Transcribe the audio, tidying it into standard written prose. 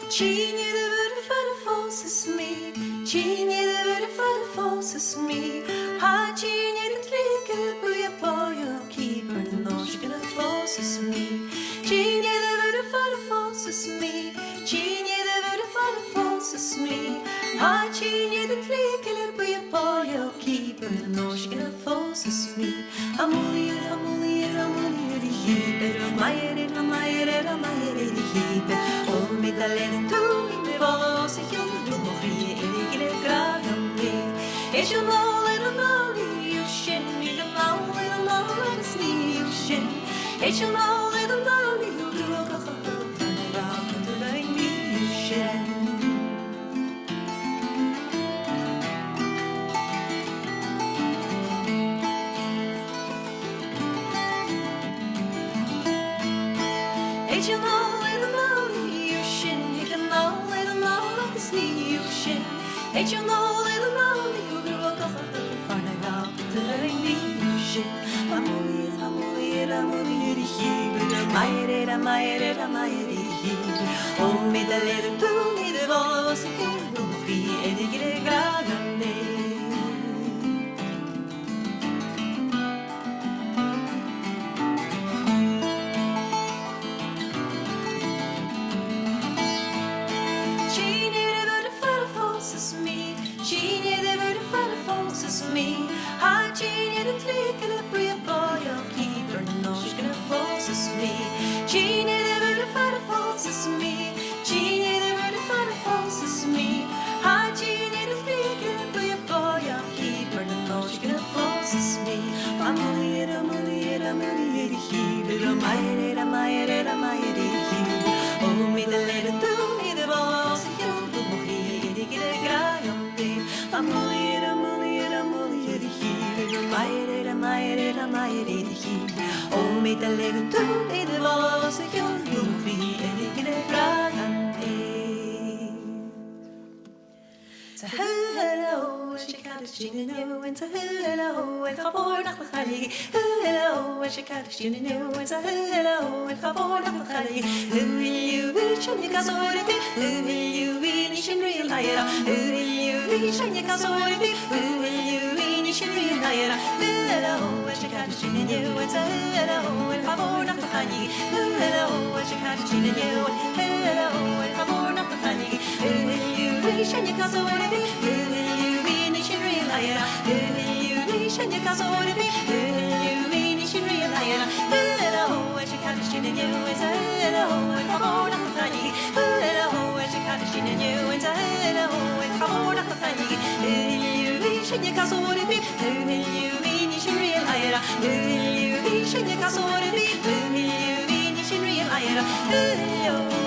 Genie the word for the phòsas me, Genie the word for the phòsas me. Ha Genie the twinkle boy a boy keeper no she gonna phòsas me. Genie the word for the phòsas me, Genie the word for the phòsas me. Ha Genie the twinkle boy a boy keeper no she gonna phòsas me. Amulia the heaper, Mairead the heaper. Oh, me the letter to me was a young Lumoria in the Gragan Day. It's your little molly, you shin me the mouth, little molly, sneak shin. It's your little molly, you grew up and around to the me, you shin. It's your little molly, you shin, you can know little molly, sneak you shin. It's your little molly, you grew up and around to the me, you shin. Amulia, the heaper, Mairead the heaper. Oh, me the little to me the voice again, don't be any great Gragan Day. Me, ha Genie the twinkle boy a boy keeper no she's gonna phòsas me. Genie the word for the phòsas me, Genie the word for the phòsas me. Ha Genie the twinkle boy a boy keeper no she's gonna phòsas me. Amulia the heaper, Mairead the heaper. Oh, me the letter to me the boss a young Lumoria the Gragan Day. Amulia the heaper, Mairead the heaper. Oh, me the little to me the boss a young Lumoria the Gragan Day. So hello, she Cairistion in you, and so hello, and Bronagh Gallagher. Hello, she Cairistion in you, and so hello, and Bronagh Gallagher. Who will you be? Shall you cast away? Who will you be? Nishin real higher. Who will you be? Shall you cast away? Who will you be? Nishin real higher. Hello, she Cairistion in you, and so hello, and Bronagh Gallagher. Hello, she Cairistion in you, and hello, and Bronagh Gallagher. Who will you be? Shall you cast away? Who will you be? Nishin real higher. Who will you be? Shall you cast away? Who will you be? Nishin real higher. Hello, she Cairistion in you, and so hello, and Bronagh Gallagher. Hello, she Cairistion in you, and so hello, and Bronagh Gallagher. Who will you be? Shall you cast away? Who will you be? Nishin real higher. Who will you be? Shall you cast away? Who will you be? Nishin real higher. Hello.